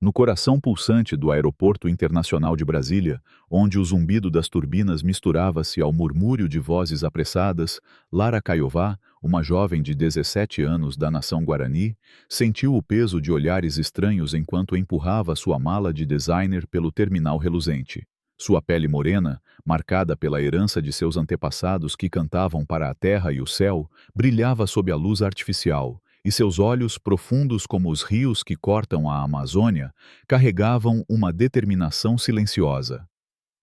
No coração pulsante do Aeroporto Internacional de Brasília, onde o zumbido das turbinas misturava-se ao murmúrio de vozes apressadas, Lara Caiová, uma jovem de 17 anos da nação Guarani, sentiu o peso de olhares estranhos enquanto empurrava sua mala de designer pelo terminal reluzente. Sua pele morena, marcada pela herança de seus antepassados que cantavam para a terra e o céu, brilhava sob a luz artificial, e seus olhos, profundos como os rios que cortam a Amazônia, carregavam uma determinação silenciosa.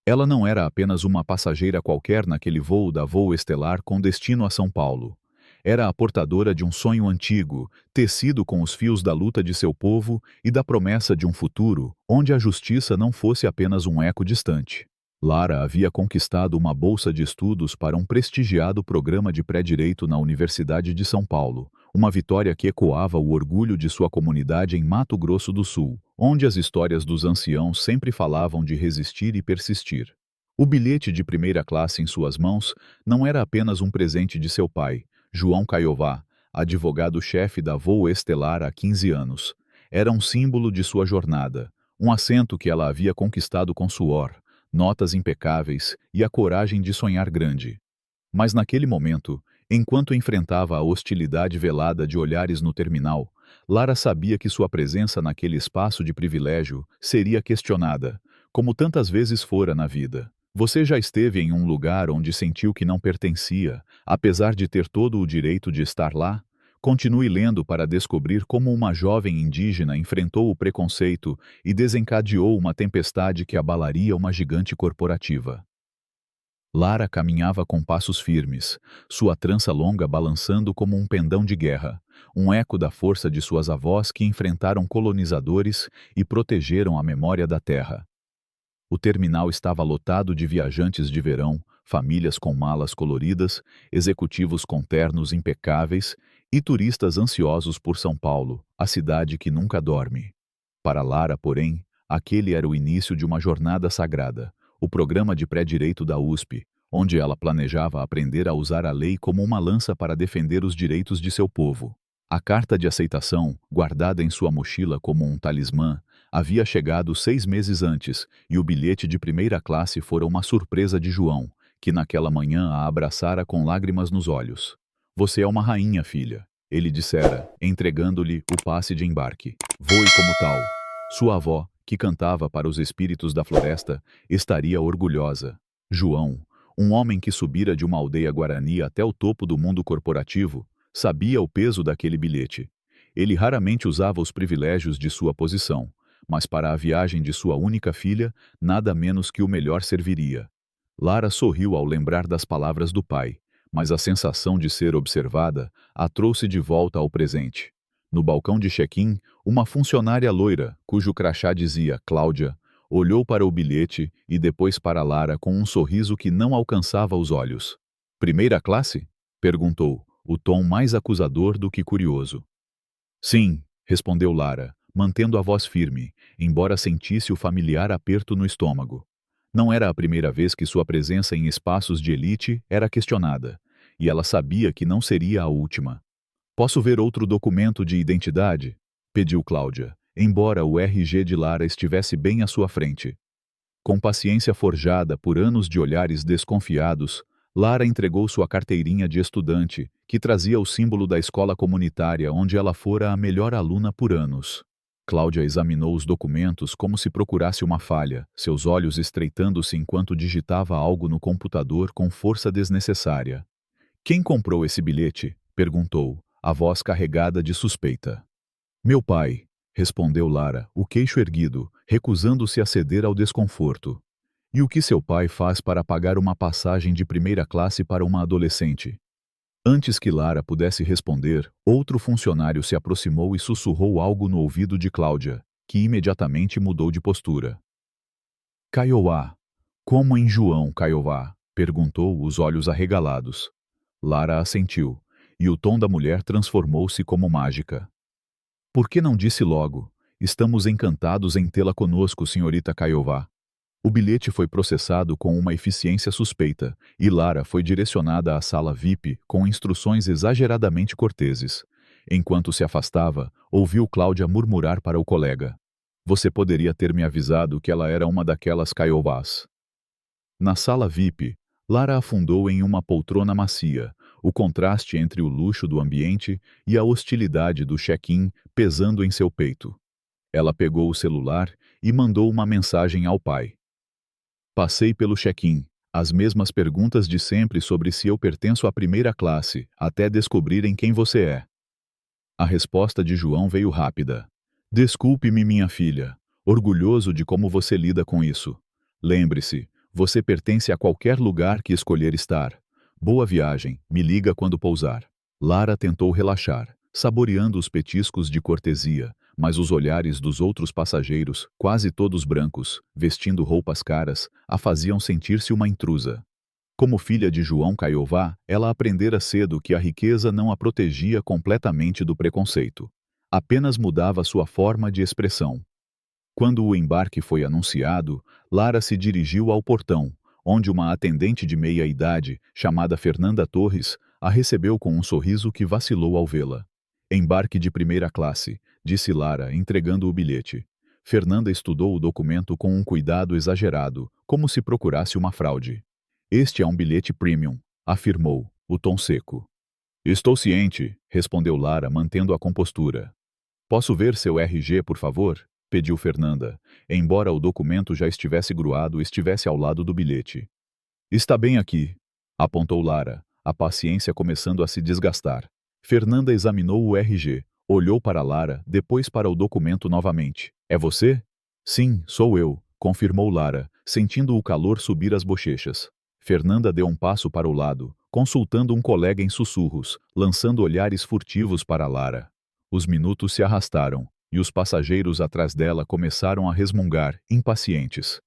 Ela não era apenas uma passageira qualquer naquele voo da Voo Estelar com destino a São Paulo. Era a portadora de um sonho antigo, tecido com os fios da luta de seu povo e da promessa de um futuro onde a justiça não fosse apenas um eco distante. Lara havia conquistado uma bolsa de estudos para um prestigiado programa de pré-direito na Universidade de São Paulo, uma vitória que ecoava o orgulho de sua comunidade em Mato Grosso do Sul, onde as histórias dos anciãos sempre falavam de resistir e persistir. O bilhete de primeira classe em suas mãos não era apenas um presente de seu pai, João Caiová, advogado-chefe da Voo Estelar há 15 anos. Era um símbolo de sua jornada, um assento que ela havia conquistado com suor, notas impecáveis e a coragem de sonhar grande. Mas naquele momento, enquanto enfrentava a hostilidade velada de olhares no terminal, Lara sabia que sua presença naquele espaço de privilégio seria questionada, como tantas vezes fora na vida. Você já esteve em um lugar onde sentiu que não pertencia, apesar de ter todo o direito de estar lá? Continue lendo para descobrir como uma jovem indígena enfrentou o preconceito e desencadeou uma tempestade que abalaria uma gigante corporativa. Lara caminhava com passos firmes, sua trança longa balançando como um pendão de guerra, um eco da força de suas avós que enfrentaram colonizadores e protegeram a memória da terra. O terminal estava lotado de viajantes de verão, famílias com malas coloridas, executivos com ternos impecáveis e turistas ansiosos por São Paulo, a cidade que nunca dorme. Para Lara, porém, aquele era o início de uma jornada sagrada, o programa de pré-direito da USP, onde ela planejava aprender a usar a lei como uma lança para defender os direitos de seu povo. A carta de aceitação, guardada em sua mochila como um talismã, havia chegado 6 meses antes, e o bilhete de primeira classe fora uma surpresa de João, que naquela manhã a abraçara com lágrimas nos olhos. "Você é uma rainha, filha", ele dissera, entregando-lhe o passe de embarque. "Voe como tal." Sua avó, que cantava para os espíritos da floresta, estaria orgulhosa. João, um homem que subira de uma aldeia guarani até o topo do mundo corporativo, sabia o peso daquele bilhete. Ele raramente usava os privilégios de sua posição, mas para a viagem de sua única filha, nada menos que o melhor serviria. Lara sorriu ao lembrar das palavras do pai, mas a sensação de ser observada a trouxe de volta ao presente. No balcão de check-in, uma funcionária loira, cujo crachá dizia Cláudia, olhou para o bilhete e depois para Lara com um sorriso que não alcançava os olhos. "Primeira classe?" perguntou, o tom mais acusador do que curioso. "Sim", respondeu Lara, mantendo a voz firme, embora sentisse o familiar aperto no estômago. Não era a primeira vez que sua presença em espaços de elite era questionada, e ela sabia que não seria a última. "Posso ver outro documento de identidade?" pediu Cláudia, embora o RG de Lara estivesse bem à sua frente. Com paciência forjada por anos de olhares desconfiados, Lara entregou sua carteirinha de estudante, que trazia o símbolo da escola comunitária onde ela fora a melhor aluna por anos. Cláudia examinou os documentos como se procurasse uma falha, seus olhos estreitando-se enquanto digitava algo no computador com força desnecessária. "Quem comprou esse bilhete?" perguntou, a voz carregada de suspeita. "Meu pai", respondeu Lara, o queixo erguido, recusando-se a ceder ao desconforto. "E o que seu pai faz para pagar uma passagem de primeira classe para uma adolescente?" Antes que Lara pudesse responder, outro funcionário se aproximou e sussurrou algo no ouvido de Cláudia, que imediatamente mudou de postura. "Caiová. Como em João Caiová?" perguntou, os olhos arregalados. Lara assentiu, e o tom da mulher transformou-se como mágica. "Por que não disse logo? Estamos encantados em tê-la conosco, senhorita Caiová." O bilhete foi processado com uma eficiência suspeita, e Lara foi direcionada à sala VIP com instruções exageradamente corteses. Enquanto se afastava, ouviu Cláudia murmurar para o colega: Você poderia ter me avisado que ela era uma daquelas Kaiowás. Na sala VIP, Lara afundou em uma poltrona macia, o contraste entre o luxo do ambiente e a hostilidade do check-in pesando em seu peito. Ela pegou o celular e mandou uma mensagem ao pai. Passei pelo check-in, as mesmas perguntas de sempre sobre se eu pertenço à primeira classe, até descobrirem quem você é. A resposta de João veio rápida. Desculpe-me, minha filha. Orgulhoso de como você lida com isso. Lembre-se, você pertence a qualquer lugar que escolher estar. Boa viagem, me liga quando pousar. Lara tentou relaxar, saboreando os petiscos de cortesia, mas os olhares dos outros passageiros, quase todos brancos, vestindo roupas caras, a faziam sentir-se uma intrusa. Como filha de João Caiová, ela aprendera cedo que a riqueza não a protegia completamente do preconceito. Apenas mudava sua forma de expressão. Quando o embarque foi anunciado, Lara se dirigiu ao portão, onde uma atendente de meia-idade, chamada Fernanda Torres, a recebeu com um sorriso que vacilou ao vê-la. Embarque de primeira classe, disse Lara, entregando o bilhete. Fernanda estudou o documento com um cuidado exagerado, como se procurasse uma fraude. Este é um bilhete premium, afirmou, o tom seco. Estou ciente, respondeu Lara, mantendo a compostura. Posso ver seu RG, por favor? Pediu Fernanda, embora o documento já estivesse gruado e estivesse ao lado do bilhete. Está bem aqui, apontou Lara, a paciência começando a se desgastar. Fernanda examinou o RG, olhou para Lara, depois para o documento novamente. É você? Sim, sou eu, confirmou Lara, sentindo o calor subir às bochechas. Fernanda deu um passo para o lado, consultando um colega em sussurros, lançando olhares furtivos para Lara. Os minutos se arrastaram, e os passageiros atrás dela começaram a resmungar, impacientes.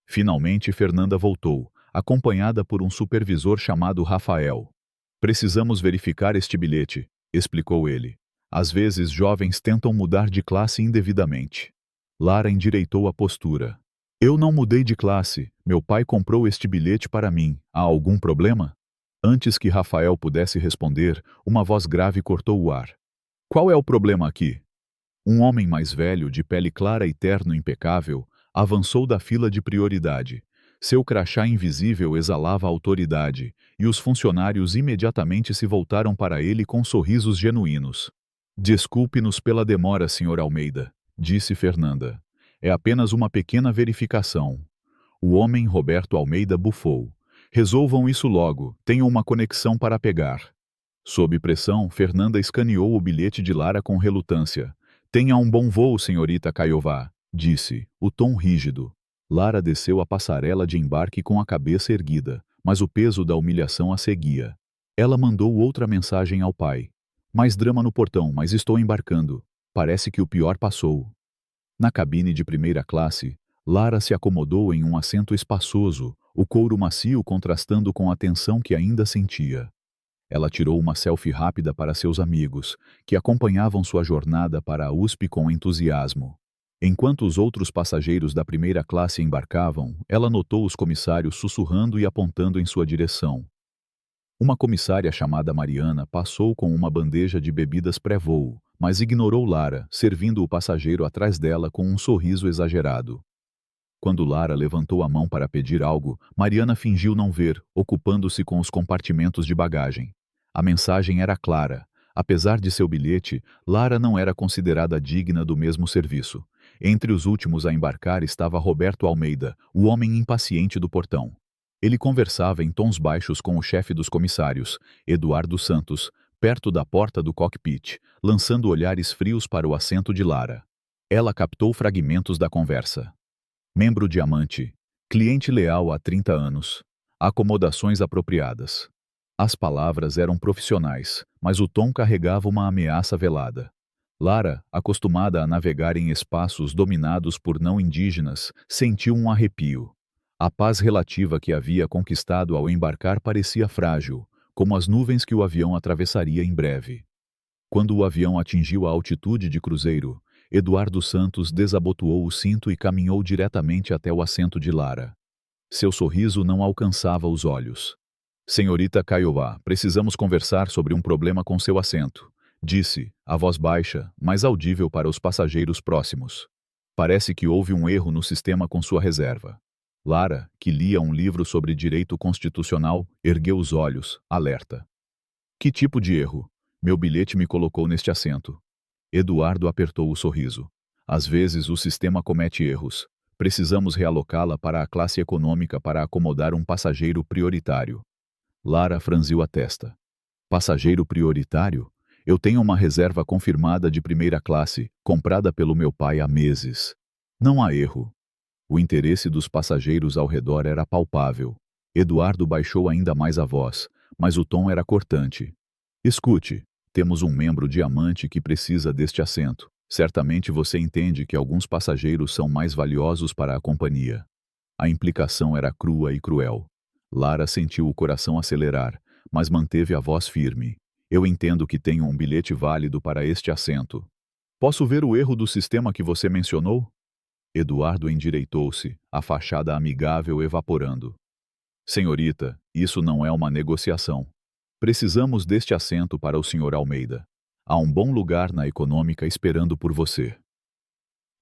Finalmente Fernanda voltou, acompanhada por um supervisor chamado Rafael. Precisamos verificar este bilhete, explicou ele. Às vezes jovens tentam mudar de classe indevidamente. Lara endireitou a postura. Eu não mudei de classe, meu pai comprou este bilhete para mim. Há algum problema? Antes que Rafael pudesse responder, uma voz grave cortou o ar. Qual é o problema aqui? Um homem mais velho, de pele clara e terno impecável, avançou da fila de prioridade. Seu crachá invisível exalava autoridade, e os funcionários imediatamente se voltaram para ele com sorrisos genuínos. Desculpe-nos pela demora, Sr. Almeida, disse Fernanda. É apenas uma pequena verificação. O homem Roberto Almeida bufou. Resolvam isso logo, tenho uma conexão para pegar. Sob pressão, Fernanda escaneou o bilhete de Lara com relutância. Tenha um bom voo, senhorita Caiová, disse, o tom rígido. Lara desceu a passarela de embarque com a cabeça erguida, mas o peso da humilhação a seguia. Ela mandou outra mensagem ao pai. Mais drama no portão, mas estou embarcando. Parece que o pior passou. Na cabine de primeira classe, Lara se acomodou em um assento espaçoso, o couro macio contrastando com a tensão que ainda sentia. Ela tirou uma selfie rápida para seus amigos, que acompanhavam sua jornada para a USP com entusiasmo. Enquanto os outros passageiros da primeira classe embarcavam, ela notou os comissários sussurrando e apontando em sua direção. Uma comissária chamada Mariana passou com uma bandeja de bebidas pré-voo, mas ignorou Lara, servindo o passageiro atrás dela com um sorriso exagerado. Quando Lara levantou a mão para pedir algo, Mariana fingiu não ver, ocupando-se com os compartimentos de bagagem. A mensagem era clara. Apesar de seu bilhete, Lara não era considerada digna do mesmo serviço. Entre os últimos a embarcar estava Roberto Almeida, o homem impaciente do portão. Ele conversava em tons baixos com o chefe dos comissários, Eduardo Santos, perto da porta do cockpit, lançando olhares frios para o assento de Lara. Ela captou fragmentos da conversa. Membro diamante. Cliente leal há 30 anos. Acomodações apropriadas. As palavras eram profissionais, mas o tom carregava uma ameaça velada. Lara, acostumada a navegar em espaços dominados por não indígenas, sentiu um arrepio. A paz relativa que havia conquistado ao embarcar parecia frágil, como as nuvens que o avião atravessaria em breve. Quando o avião atingiu a altitude de cruzeiro, Eduardo Santos desabotoou o cinto e caminhou diretamente até o assento de Lara. Seu sorriso não alcançava os olhos. Senhorita Caiová, precisamos conversar sobre um problema com seu assento, disse, a voz baixa, mas audível para os passageiros próximos. Parece que houve um erro no sistema com sua reserva. Lara, que lia um livro sobre direito constitucional, ergueu os olhos, alerta. Que tipo de erro? Meu bilhete me colocou neste assento. Eduardo apertou o sorriso. Às vezes o sistema comete erros. Precisamos realocá-la para a classe econômica para acomodar um passageiro prioritário. Lara franziu a testa. Passageiro prioritário? Eu tenho uma reserva confirmada de primeira classe, comprada pelo meu pai há meses. Não há erro. O interesse dos passageiros ao redor era palpável. Eduardo baixou ainda mais a voz, mas o tom era cortante. Escute, temos um membro diamante que precisa deste assento. Certamente você entende que alguns passageiros são mais valiosos para a companhia. A implicação era crua e cruel. Lara sentiu o coração acelerar, mas manteve a voz firme. Eu entendo que tenho um bilhete válido para este assento. Posso ver o erro do sistema que você mencionou? Eduardo endireitou-se, a fachada amigável evaporando. Senhorita, isso não é uma negociação. Precisamos deste assento para o Sr. Almeida. Há um bom lugar na econômica esperando por você.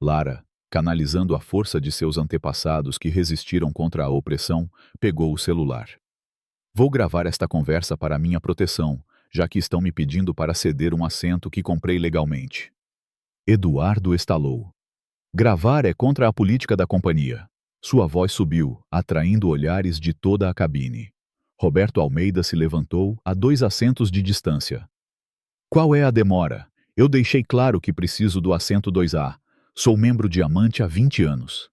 Lara, canalizando a força de seus antepassados que resistiram contra a opressão, pegou o celular. Vou gravar esta conversa para minha proteção, já que estão me pedindo para ceder um assento que comprei legalmente. Eduardo estalou. Gravar é contra a política da companhia. Sua voz subiu, atraindo olhares de toda a cabine. Roberto Almeida se levantou a 2 assentos de distância. Qual é a demora? Eu deixei claro que preciso do assento 2A. Sou membro diamante há 20 anos.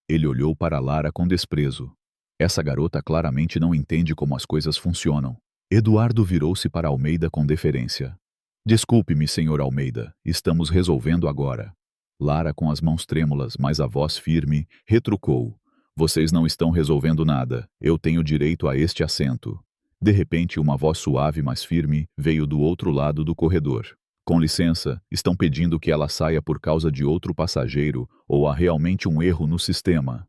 Ele olhou para Lara com desprezo. Essa garota claramente não entende como as coisas funcionam. Eduardo virou-se para Almeida com deferência. Desculpe-me, senhor Almeida, estamos resolvendo agora. Lara, com as mãos trêmulas, mas a voz firme, retrucou. Vocês não estão resolvendo nada. Eu tenho direito a este assento. De repente, uma voz suave, mas firme, veio do outro lado do corredor. Com licença, estão pedindo que ela saia por causa de outro passageiro ou há realmente um erro no sistema?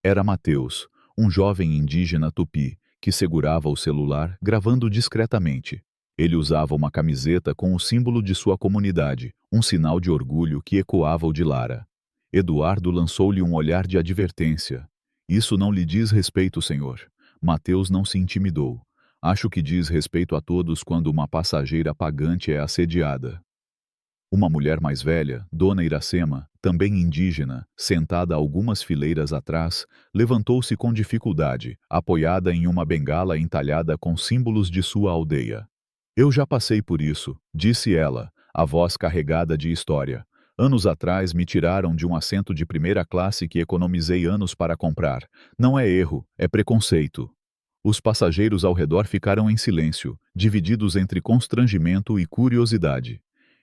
Era Mateus, um jovem indígena tupi, que segurava o celular, gravando discretamente. Ele usava uma camiseta com o símbolo de sua comunidade, um sinal de orgulho que ecoava o de Lara. Eduardo lançou-lhe um olhar de advertência. Isso não lhe diz respeito, senhor. Mateus não se intimidou. Acho que diz respeito a todos quando uma passageira pagante é assediada. Uma mulher mais velha, Dona Iracema, também indígena, sentada algumas fileiras atrás, levantou-se com dificuldade, apoiada em uma bengala entalhada com símbolos de sua aldeia. Eu já passei por isso, disse ela, a voz carregada de história. Anos atrás me tiraram de um assento de primeira classe que economizei anos para comprar. Não é erro, é preconceito. Os passageiros ao redor ficaram em silêncio, divididos entre constrangimento e curiosidade.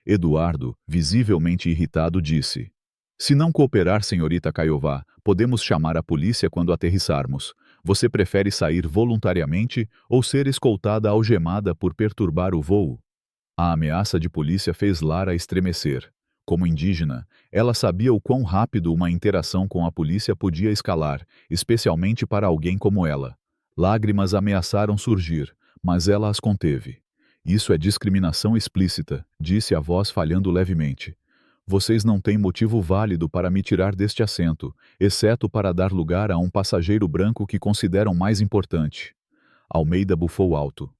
Eduardo, visivelmente irritado, disse: Se não cooperar, senhorita Caiová, podemos chamar a polícia quando aterrissarmos. Você prefere sair voluntariamente ou ser escoltada algemada por perturbar o voo? A ameaça de polícia fez Lara estremecer. Como indígena, ela sabia o quão rápido uma interação com a polícia podia escalar, especialmente para alguém como ela. Lágrimas ameaçaram surgir, mas ela as conteve. Isso é discriminação explícita, disse a voz falhando levemente. Vocês não têm motivo válido para me tirar deste assento, exceto para dar lugar a um passageiro branco que consideram mais importante. Almeida bufou alto.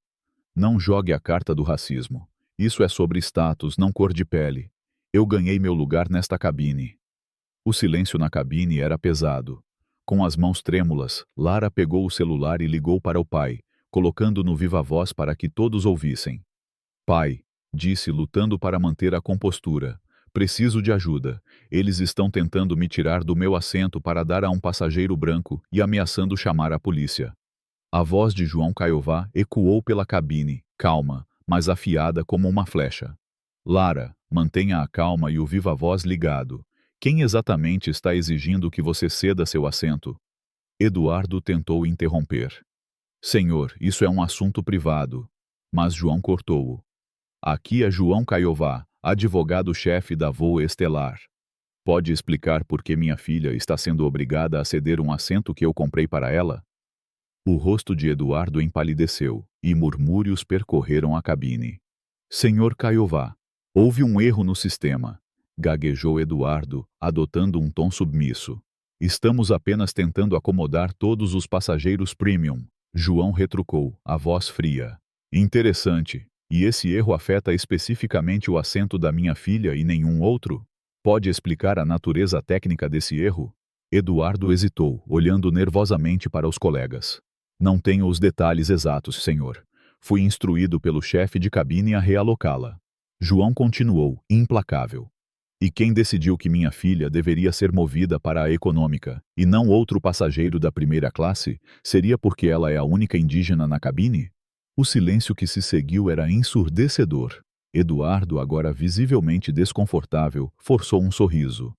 Não jogue a carta do racismo. Isso é sobre status, não cor de pele. Eu ganhei meu lugar nesta cabine. O silêncio na cabine era pesado. Com as mãos trêmulas, Lara pegou o celular e ligou para o pai, colocando no viva-voz para que todos ouvissem. Pai, disse lutando para manter a compostura. Preciso de ajuda. Eles estão tentando me tirar do meu assento para dar a um passageiro branco e ameaçando chamar a polícia. A voz de João Caiová ecoou pela cabine, calma, mas afiada como uma flecha. Lara, mantenha a calma e o viva-voz ligado. Quem exatamente está exigindo que você ceda seu assento? Eduardo tentou interromper. Senhor, isso é um assunto privado. Mas João cortou-o. Aqui é João Caiová, advogado-chefe da Voo Estelar. Pode explicar por que minha filha está sendo obrigada a ceder um assento que eu comprei para ela? O rosto de Eduardo empalideceu, e murmúrios percorreram a cabine. Senhor Caiová, houve um erro no sistema. gaguejou Eduardo, adotando um tom submisso. Estamos apenas tentando acomodar todos os passageiros premium, João retrucou, a voz fria. Interessante. E esse erro afeta especificamente o assento da minha filha e nenhum outro? Pode explicar a natureza técnica desse erro? Eduardo hesitou, olhando nervosamente para os colegas. Não tenho os detalhes exatos, senhor. Fui instruído pelo chefe de cabine a realocá-la. João continuou, implacável. E quem decidiu que minha filha deveria ser movida para a econômica, e não outro passageiro da primeira classe, seria porque ela é a única indígena na cabine? O silêncio que se seguiu era ensurdecedor. Eduardo, agora visivelmente desconfortável, forçou um sorriso.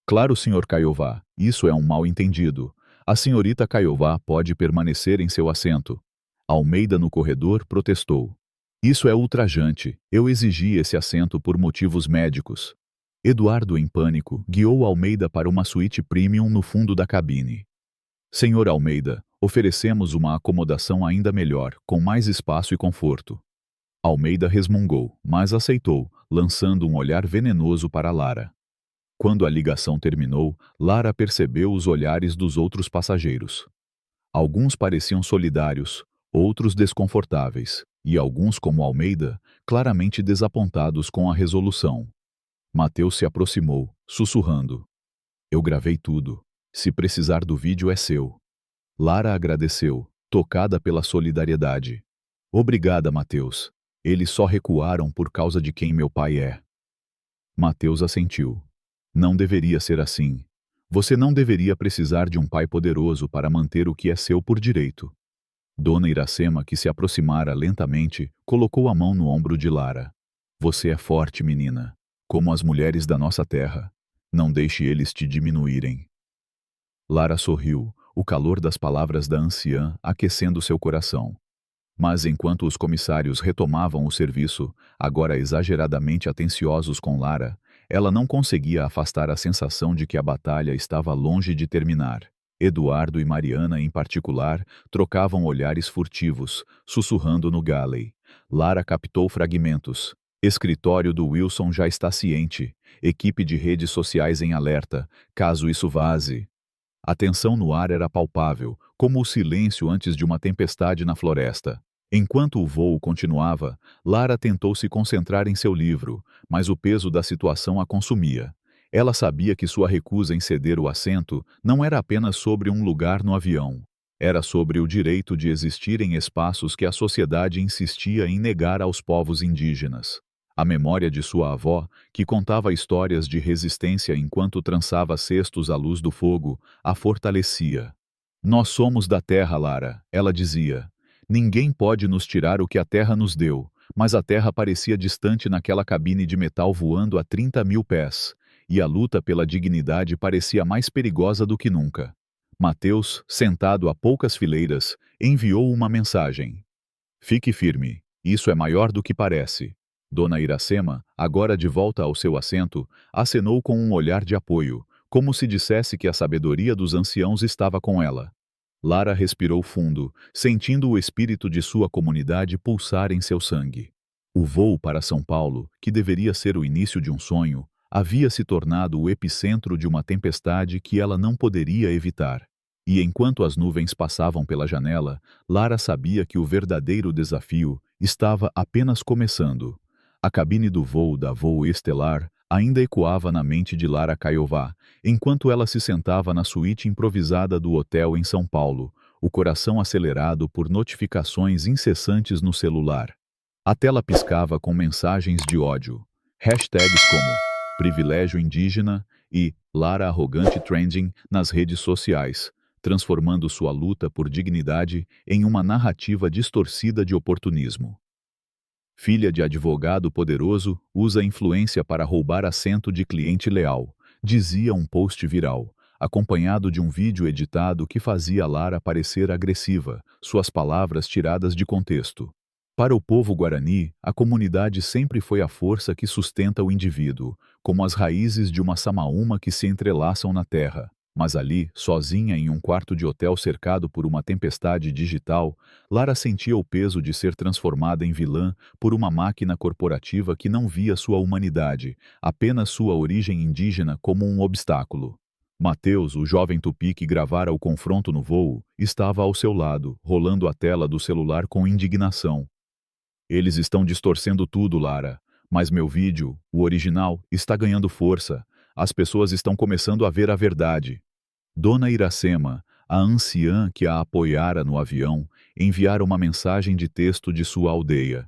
Claro, Sr. Caiová, isso é um mal-entendido. A senhorita Caiová pode permanecer em seu assento. Almeida no corredor protestou. Isso é ultrajante. Eu exigi esse assento por motivos médicos. Eduardo, em pânico, guiou Almeida para uma suíte premium no fundo da cabine. Senhor Almeida, oferecemos uma acomodação ainda melhor, com mais espaço e conforto. Almeida resmungou, mas aceitou, lançando um olhar venenoso para Lara. Quando a ligação terminou, Lara percebeu os olhares dos outros passageiros. Alguns pareciam solidários, outros desconfortáveis, e alguns, como Almeida, claramente desapontados com a resolução. Mateus se aproximou, sussurrando. Eu gravei tudo. Se precisar do vídeo é seu. Lara agradeceu, tocada pela solidariedade. Obrigada, Mateus. Eles só recuaram por causa de quem meu pai é. Mateus assentiu. Não deveria ser assim. Você não deveria precisar de um pai poderoso para manter o que é seu por direito. Dona Iracema, que se aproximara lentamente, colocou a mão no ombro de Lara. Você é forte, menina. Como as mulheres da nossa terra. Não deixe eles te diminuírem. Lara sorriu, o calor das palavras da anciã aquecendo seu coração. Mas enquanto os comissários retomavam o serviço, agora exageradamente atenciosos com Lara, ela não conseguia afastar a sensação de que a batalha estava longe de terminar. Eduardo e Mariana, em particular, trocavam olhares furtivos, sussurrando no galley. Lara captou fragmentos. Escritório do Wilson já está ciente. Equipe de redes sociais em alerta, caso isso vaze. A tensão no ar era palpável, como o silêncio antes de uma tempestade na floresta. Enquanto o voo continuava, Lara tentou se concentrar em seu livro, mas o peso da situação a consumia. Ela sabia que sua recusa em ceder o assento não era apenas sobre um lugar no avião. Era sobre o direito de existir em espaços que a sociedade insistia em negar aos povos indígenas. A memória de sua avó, que contava histórias de resistência enquanto trançava cestos à luz do fogo, a fortalecia. Nós somos da terra, Lara, ela dizia. Ninguém pode nos tirar o que a terra nos deu, mas a terra parecia distante naquela cabine de metal voando a 30.000 pés, e a luta pela dignidade parecia mais perigosa do que nunca. Mateus, sentado a poucas fileiras, enviou uma mensagem. Fique firme, isso é maior do que parece. Dona Iracema, agora de volta ao seu assento, acenou com um olhar de apoio, como se dissesse que a sabedoria dos anciãos estava com ela. Lara respirou fundo, sentindo o espírito de sua comunidade pulsar em seu sangue. O voo para São Paulo, que deveria ser o início de um sonho, havia se tornado o epicentro de uma tempestade que ela não poderia evitar. E enquanto as nuvens passavam pela janela, Lara sabia que o verdadeiro desafio estava apenas começando. A cabine do voo da Voo Estelar ainda ecoava na mente de Lara Caiová, enquanto ela se sentava na suíte improvisada do hotel em São Paulo, o coração acelerado por notificações incessantes no celular. A tela piscava com mensagens de ódio, hashtags como privilégio indígena e Lara arrogante trending nas redes sociais, transformando sua luta por dignidade em uma narrativa distorcida de oportunismo. Filha de advogado poderoso, usa influência para roubar assento de cliente leal, dizia um post viral, acompanhado de um vídeo editado que fazia Lara parecer agressiva, suas palavras tiradas de contexto. Para o povo guarani, a comunidade sempre foi a força que sustenta o indivíduo, como as raízes de uma samaúma que se entrelaçam na terra. Mas ali, sozinha em um quarto de hotel cercado por uma tempestade digital, Lara sentia o peso de ser transformada em vilã por uma máquina corporativa que não via sua humanidade, apenas sua origem indígena como um obstáculo. Mateus, o jovem tupi que gravara o confronto no voo, estava ao seu lado, rolando a tela do celular com indignação. Eles estão distorcendo tudo, Lara. Mas meu vídeo, o original, está ganhando força. As pessoas estão começando a ver a verdade. Dona Iracema, a anciã que a apoiara no avião, enviara uma mensagem de texto de sua aldeia.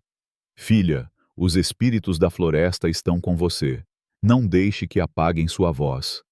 Filha, os espíritos da floresta estão com você. Não deixe que apaguem sua voz.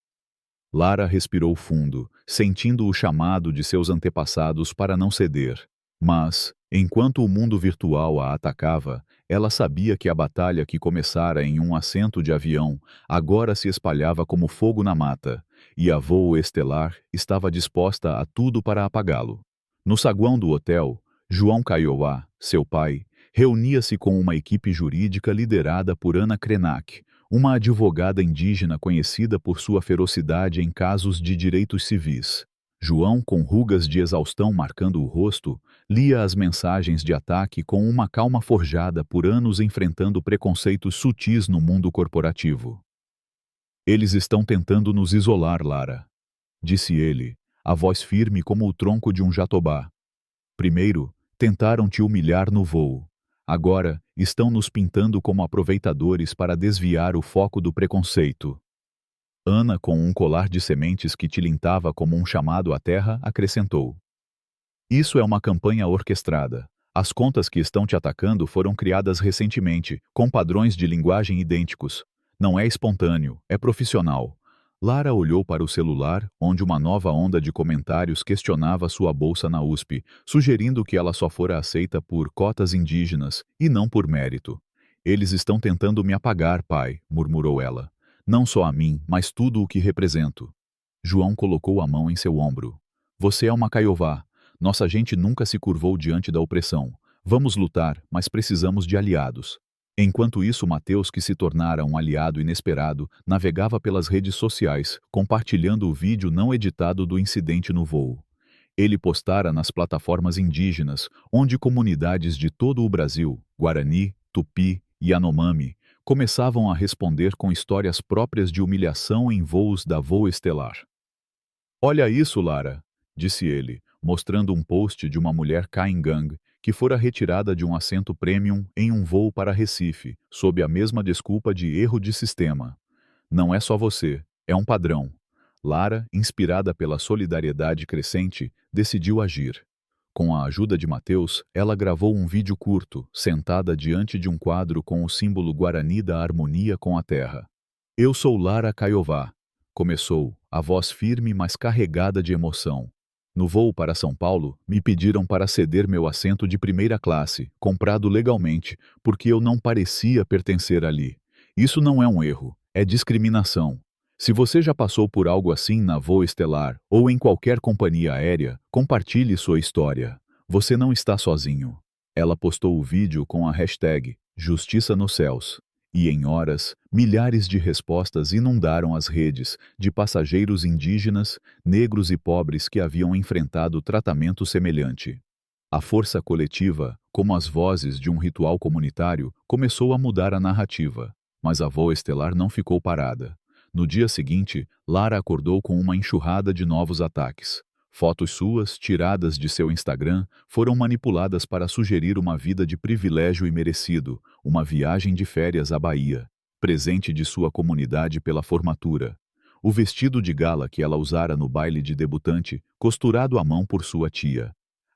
Lara respirou fundo, sentindo o chamado de seus antepassados para não ceder. Mas, enquanto o mundo virtual a atacava, ela sabia que a batalha que começara em um assento de avião agora se espalhava como fogo na mata, e a Voo Estelar estava disposta a tudo para apagá-lo. No saguão do hotel, João Kaiowá, seu pai, reunia-se com uma equipe jurídica liderada por Ana Krenak, uma advogada indígena conhecida por sua ferocidade em casos de direitos civis. João, com rugas de exaustão marcando o rosto, lia as mensagens de ataque com uma calma forjada por anos enfrentando preconceitos sutis no mundo corporativo. Eles estão tentando nos isolar, Lara, disse ele, a voz firme como o tronco de um jatobá. Primeiro, tentaram te humilhar no voo. Agora, estão nos pintando como aproveitadores para desviar o foco do preconceito. Ana, com um colar de sementes que tilintava como um chamado à terra, acrescentou. Isso é uma campanha orquestrada. As contas que estão te atacando foram criadas recentemente, com padrões de linguagem idênticos. Não é espontâneo, é profissional. Lara olhou para o celular, onde uma nova onda de comentários questionava sua bolsa na USP, sugerindo que ela só fora aceita por cotas indígenas, e não por mérito. Eles estão tentando me apagar, pai, murmurou ela. Não só a mim, mas tudo o que represento. João colocou a mão em seu ombro. Você é uma Kaiowá. Nossa gente nunca se curvou diante da opressão. Vamos lutar, mas precisamos de aliados. Enquanto isso, Mateus, que se tornara um aliado inesperado, navegava pelas redes sociais, compartilhando o vídeo não editado do incidente no voo. Ele postara nas plataformas indígenas, onde comunidades de todo o Brasil, Guarani, Tupi e Yanomami, começavam a responder com histórias próprias de humilhação em voos da Voo Estelar. Olha isso, Lara, disse ele, mostrando um post de uma mulher Kaingang, que fora retirada de um assento premium em um voo para Recife, sob a mesma desculpa de erro de sistema. Não é só você, é um padrão. Lara, inspirada pela solidariedade crescente, decidiu agir. Com a ajuda de Mateus, ela gravou um vídeo curto, sentada diante de um quadro com o símbolo guarani da harmonia com a terra. Eu sou Lara Kaiowá, começou, a voz firme mas carregada de emoção. No voo para São Paulo, me pediram para ceder meu assento de primeira classe, comprado legalmente, porque eu não parecia pertencer ali. Isso não é um erro, é discriminação. Se você já passou por algo assim na Voo Estelar ou em qualquer companhia aérea, compartilhe sua história. Você não está sozinho. Ela postou o vídeo com a hashtag Justiça nos Céus. E em horas, milhares de respostas inundaram as redes de passageiros indígenas, negros e pobres que haviam enfrentado tratamento semelhante. A força coletiva, como as vozes de um ritual comunitário, começou a mudar a narrativa. Mas a Voo Estelar não ficou parada. No dia seguinte, Lara acordou com uma enxurrada de novos ataques. Fotos suas, tiradas de seu Instagram, foram manipuladas para sugerir uma vida de privilégio imerecido, uma viagem de férias à Bahia, presente de sua comunidade pela formatura. O vestido de gala que ela usara no baile de debutante, costurado à mão por sua tia.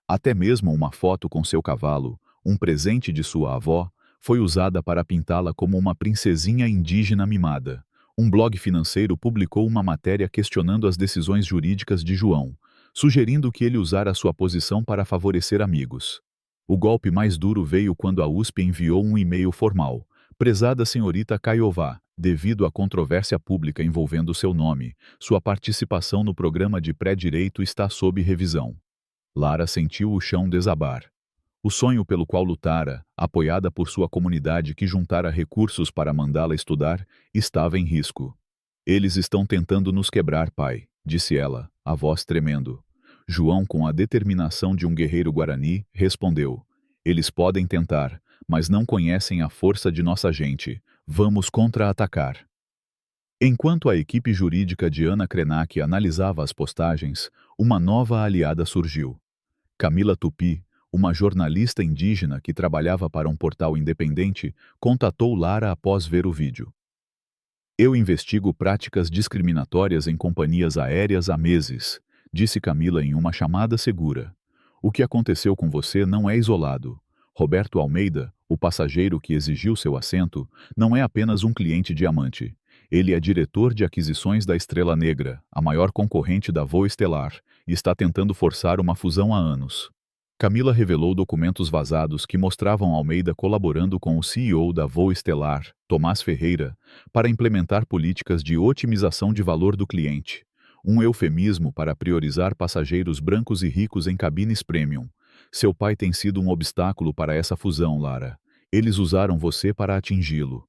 Até mesmo uma foto com seu cavalo, um presente de sua avó, foi usada para pintá-la como uma princesinha indígena mimada. Um blog financeiro publicou uma matéria questionando as decisões jurídicas de João, sugerindo que ele usara sua posição para favorecer amigos. O golpe mais duro veio quando a USP enviou um e-mail formal. Prezada senhorita Kaiowá, devido à controvérsia pública envolvendo seu nome, sua participação no programa de pré-direito está sob revisão. Lara sentiu o chão desabar. O sonho pelo qual lutara, apoiada por sua comunidade que juntara recursos para mandá-la estudar, estava em risco. Eles estão tentando nos quebrar, pai, disse ela, a voz tremendo. João, com a determinação de um guerreiro guarani, respondeu: eles podem tentar, mas não conhecem a força de nossa gente. Vamos contra-atacar. Enquanto a equipe jurídica de Ana Krenak analisava as postagens, uma nova aliada surgiu. Camila Tupi, uma jornalista indígena que trabalhava para um portal independente, contatou Lara após ver o vídeo. Eu investigo práticas discriminatórias em companhias aéreas há meses, disse Camila em uma chamada segura. O que aconteceu com você não é isolado. Roberto Almeida, o passageiro que exigiu seu assento, não é apenas um cliente diamante. Ele é diretor de aquisições da Estrela Negra, a maior concorrente da Voo Estelar, e está tentando forçar uma fusão há anos. Camila revelou documentos vazados que mostravam Almeida colaborando com o CEO da Voo Estelar, Tomás Ferreira, para implementar políticas de otimização de valor do cliente. Um eufemismo para priorizar passageiros brancos e ricos em cabines premium. Seu pai tem sido um obstáculo para essa fusão, Lara. Eles usaram você para atingi-lo.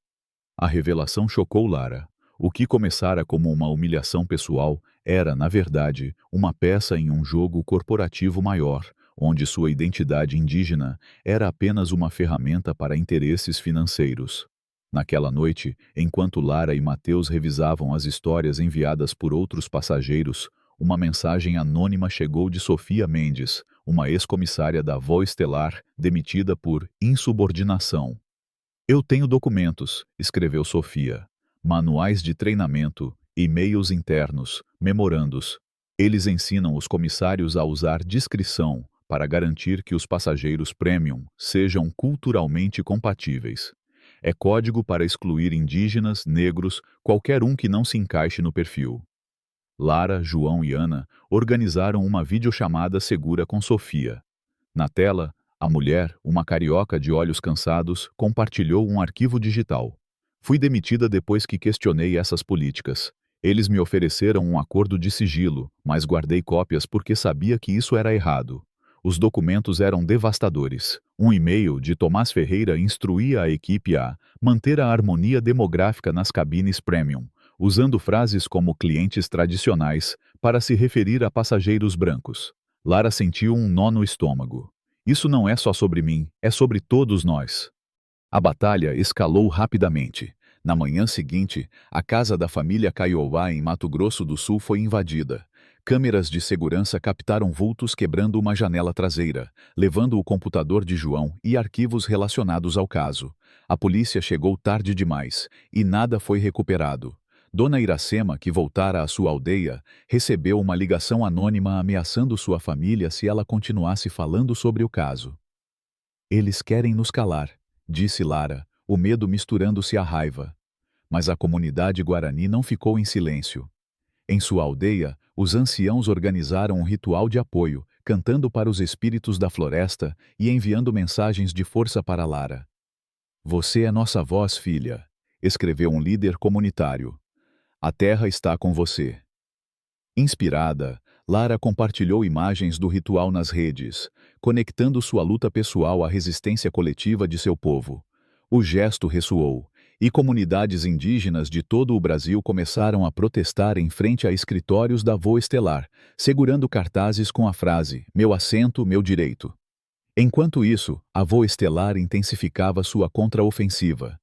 A revelação chocou Lara. O que começara como uma humilhação pessoal era, na verdade, uma peça em um jogo corporativo maior, onde sua identidade indígena era apenas uma ferramenta para interesses financeiros. Naquela noite, enquanto Lara e Mateus revisavam as histórias enviadas por outros passageiros, uma mensagem anônima chegou de Sofia Mendes, uma ex-comissária da Voo Estelar, demitida por insubordinação. Eu tenho documentos, escreveu Sofia. Manuais de treinamento, e-mails internos, memorandos. Eles ensinam os comissários a usar discrição para garantir que os passageiros premium sejam culturalmente compatíveis. É código para excluir indígenas, negros, qualquer um que não se encaixe no perfil. Lara, João e Ana organizaram uma videochamada segura com Sofia. Na tela, a mulher, uma carioca de olhos cansados, compartilhou um arquivo digital. Fui demitida depois que questionei essas políticas. Eles me ofereceram um acordo de sigilo, mas guardei cópias porque sabia que isso era errado. Os documentos eram devastadores. Um e-mail de Tomás Ferreira instruía a equipe a manter a harmonia demográfica nas cabines premium, usando frases como clientes tradicionais para se referir a passageiros brancos. Lara sentiu um nó no estômago. Isso não é só sobre mim, é sobre todos nós. A batalha escalou rapidamente. Na manhã seguinte, a casa da família Kaiowá em Mato Grosso do Sul foi invadida. Câmeras de segurança captaram vultos quebrando uma janela traseira, levando o computador de João e arquivos relacionados ao caso. A polícia chegou tarde demais, e nada foi recuperado. Dona Iracema, que voltara à sua aldeia, recebeu uma ligação anônima ameaçando sua família se ela continuasse falando sobre o caso. Eles querem nos calar, disse Lara, o medo misturando-se à raiva. Mas a comunidade guarani não ficou em silêncio. Em sua aldeia, os anciãos organizaram um ritual de apoio, cantando para os espíritos da floresta e enviando mensagens de força para Lara. Você é nossa voz, filha, escreveu um líder comunitário. A terra está com você. Inspirada, Lara compartilhou imagens do ritual nas redes, conectando sua luta pessoal à resistência coletiva de seu povo. O gesto ressoou, e comunidades indígenas de todo o Brasil começaram a protestar em frente a escritórios da Voo Estelar, segurando cartazes com a frase "Meu assento, meu direito". Enquanto isso, a Voo Estelar intensificava sua contraofensiva.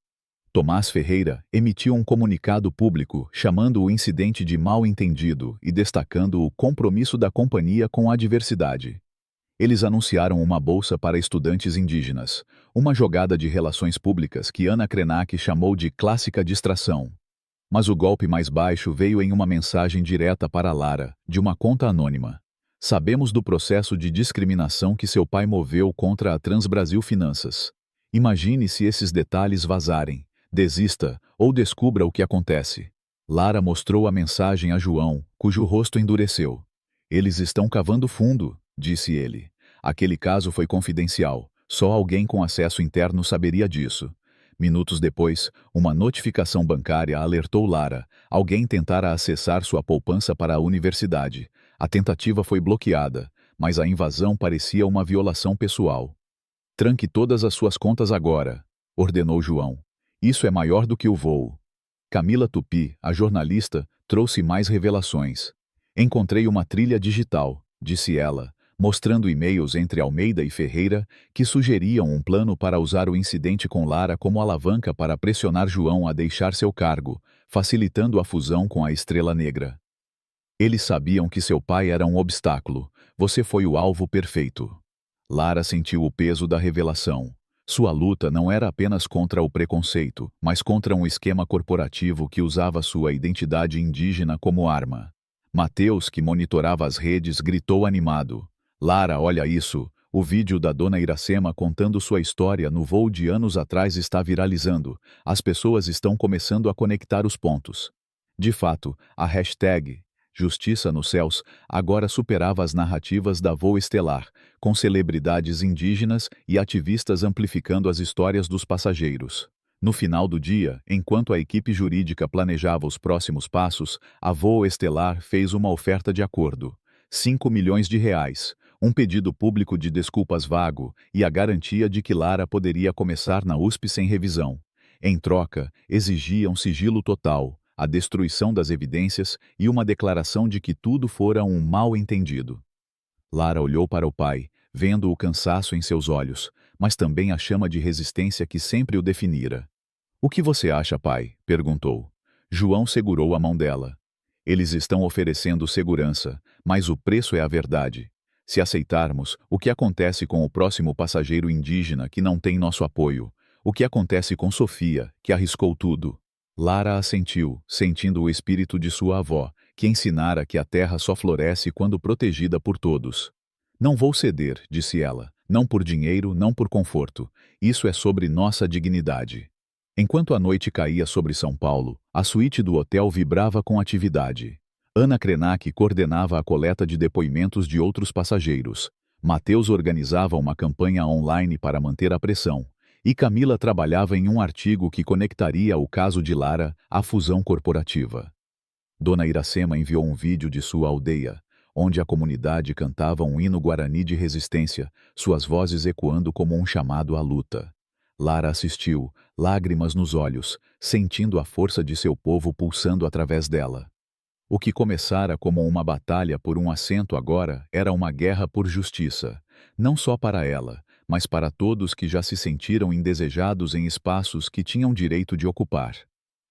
Tomás Ferreira emitiu um comunicado público chamando o incidente de mal-entendido e destacando o compromisso da companhia com a diversidade. Eles anunciaram uma bolsa para estudantes indígenas, uma jogada de relações públicas que Ana Krenak chamou de clássica distração. Mas o golpe mais baixo veio em uma mensagem direta para Lara, de uma conta anônima. Sabemos do processo de discriminação que seu pai moveu contra a Transbrasil Finanças. Imagine se esses detalhes vazarem. Desista ou descubra o que acontece. Lara mostrou a mensagem a João, cujo rosto endureceu. Eles estão cavando fundo, disse ele. Aquele caso foi confidencial. Só alguém com acesso interno saberia disso. Minutos depois, uma notificação bancária alertou Lara. Alguém tentara acessar sua poupança para a universidade. A tentativa foi bloqueada, mas a invasão parecia uma violação pessoal. Tranque todas as suas contas agora, ordenou João. Isso é maior do que o voo. Camila Tupi, a jornalista, trouxe mais revelações. Encontrei uma trilha digital, disse ela, mostrando e-mails entre Almeida e Ferreira que sugeriam um plano para usar o incidente com Lara como alavanca para pressionar João a deixar seu cargo, facilitando a fusão com a Estrela Negra. Eles sabiam que seu pai era um obstáculo. Você foi o alvo perfeito. Lara sentiu o peso da revelação. Sua luta não era apenas contra o preconceito, mas contra um esquema corporativo que usava sua identidade indígena como arma. Mateus, que monitorava as redes, gritou animado. Lara, olha isso. O vídeo da dona Iracema contando sua história no voo de anos atrás está viralizando. As pessoas estão começando a conectar os pontos. De fato, a hashtag Justiça nos Céus agora superava as narrativas da Voo Estelar, com celebridades indígenas e ativistas amplificando as histórias dos passageiros. No final do dia, enquanto a equipe jurídica planejava os próximos passos, a Voo Estelar fez uma oferta de acordo. 5 milhões de reais, um pedido público de desculpas vago e a garantia de que Lara poderia começar na USP sem revisão. Em troca, exigiam sigilo total, a destruição das evidências e uma declaração de que tudo fora um mal-entendido. Lara olhou para o pai, vendo o cansaço em seus olhos, mas também a chama de resistência que sempre o definira. "O que você acha, pai?" perguntou. João segurou a mão dela. "Eles estão oferecendo segurança, mas o preço é a verdade. Se aceitarmos, o que acontece com o próximo passageiro indígena que não tem nosso apoio? O que acontece com Sofia, que arriscou tudo?" Lara assentiu, sentindo o espírito de sua avó, que ensinara que a terra só floresce quando protegida por todos. "Não vou ceder", disse ela, "não por dinheiro, não por conforto. Isso é sobre nossa dignidade." Enquanto a noite caía sobre São Paulo, a suíte do hotel vibrava com atividade. Ana Krenak coordenava a coleta de depoimentos de outros passageiros. Mateus organizava uma campanha online para manter a pressão. E Camila trabalhava em um artigo que conectaria o caso de Lara à fusão corporativa. Dona Iracema enviou um vídeo de sua aldeia, onde a comunidade cantava um hino guarani de resistência, suas vozes ecoando como um chamado à luta. Lara assistiu, lágrimas nos olhos, sentindo a força de seu povo pulsando através dela. O que começara como uma batalha por um assento agora era uma guerra por justiça, não só para ela, mas para todos que já se sentiram indesejados em espaços que tinham direito de ocupar.